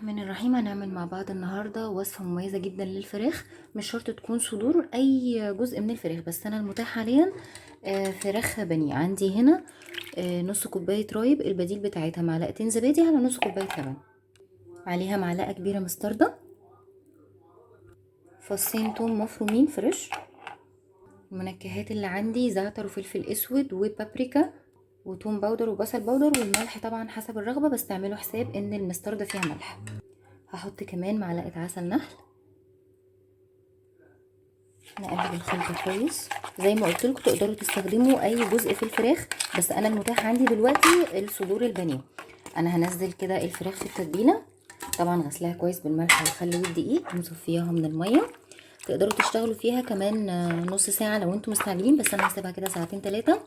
الرحمن الرحيم. هنعمل مع بعض النهارده وصفه مميزه جدا للفراخ. مش شرط تكون صدور، اي جزء من الفراخ، بس انا المتاح حاليا فراخ بانيه. عندي هنا نص كوبايه رايب، البديل بتاعتها معلقتين زبادي على نص كوبايه لبن، عليها معلقه كبيره مستردة، فصين توم مفرومين فريش. المنكهات اللي عندي زعتر وفلفل اسود وبابريكا وتوم باودر وبصل باودر، والملح طبعا حسب الرغبه، بس تعملوا حساب ان المستردة فيها ملح. هحط كمان معلقه عسل نحل. نقلب الخلطه كويس. زي ما قلت لكم تقدروا تستخدموا اي جزء في الفراخ، بس انا المتاح عندي دلوقتي الصدور البانيه. انا هنزل كده الفراخ في التتبيله، طبعا غسلها كويس بالملح والخل والدقيق ومصفياها من الميه. تقدروا تشتغلوا فيها كمان نص ساعه لو انتم مستعجلين، بس انا هسيبها كده ساعتين 3.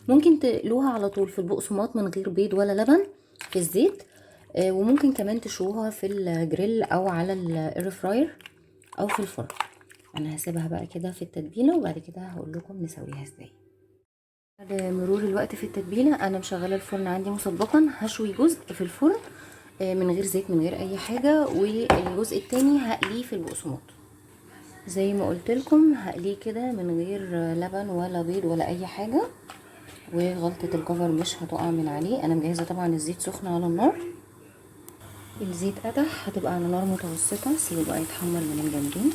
ممكن تقلوها على طول في البقسماط من غير بيض ولا لبن في الزيت، وممكن كمان تشوها في الجريل او على الاير فراير او في الفرن. انا هسيبها بقى كده في التتبيله، وبعد كده هقول لكم نسويها ازاي. بعد مرور الوقت في التتبيله انا مشغله الفرن عندي مسبقا، هشوي جزء في الفرن من غير زيت من غير اي حاجه، والجزء التاني هقليه في البقسماط زي ما قلت لكم. هقليه كده من غير لبن ولا بيض ولا اي حاجه، وغلطه الكفر مش هتقع من عليه. انا مجهزه طبعا الزيت سخن على النار. الزيت قدح، هتبقى على نار متوسطه، سيبه بقى يتحمر من الجنبين.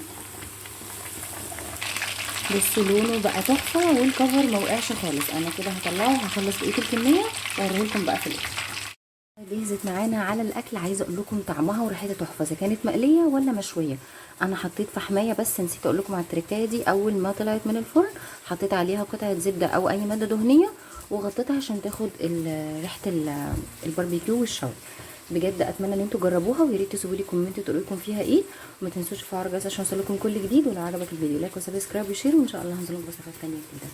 بصوا لونه بقى تحفه والكفر ما وقعش خالص. انا كده هطلعه وهخلص بقيه الكميه واوريه لكم بقى في الاخر. جهزت معانا على الاكل. عايزه اقول لكم طعمها وريحتها تحفه، اذا كانت مقليه ولا مشويه. انا حطيت فحمايه، بس نسيت اقول لكم على التركايه دي. اول ما طلعت من الفرن حطيت عليها قطعه زبده او اي ماده دهنيه وغطيتها عشان تاخد ريحه الباربيكيو والشوي. بجد اتمنى ان انتوا تجربوها، ويا ريت تسيبوا لي كومنت تقولوا لكم فيها ايه، وما تنسوش تفعلوا الجرس عشان يوصلكم كل جديد. ولو عجبك الفيديو لايك وسبسكرايب وشير، وان شاء الله هنزل لكم وصفات تانيه جديده.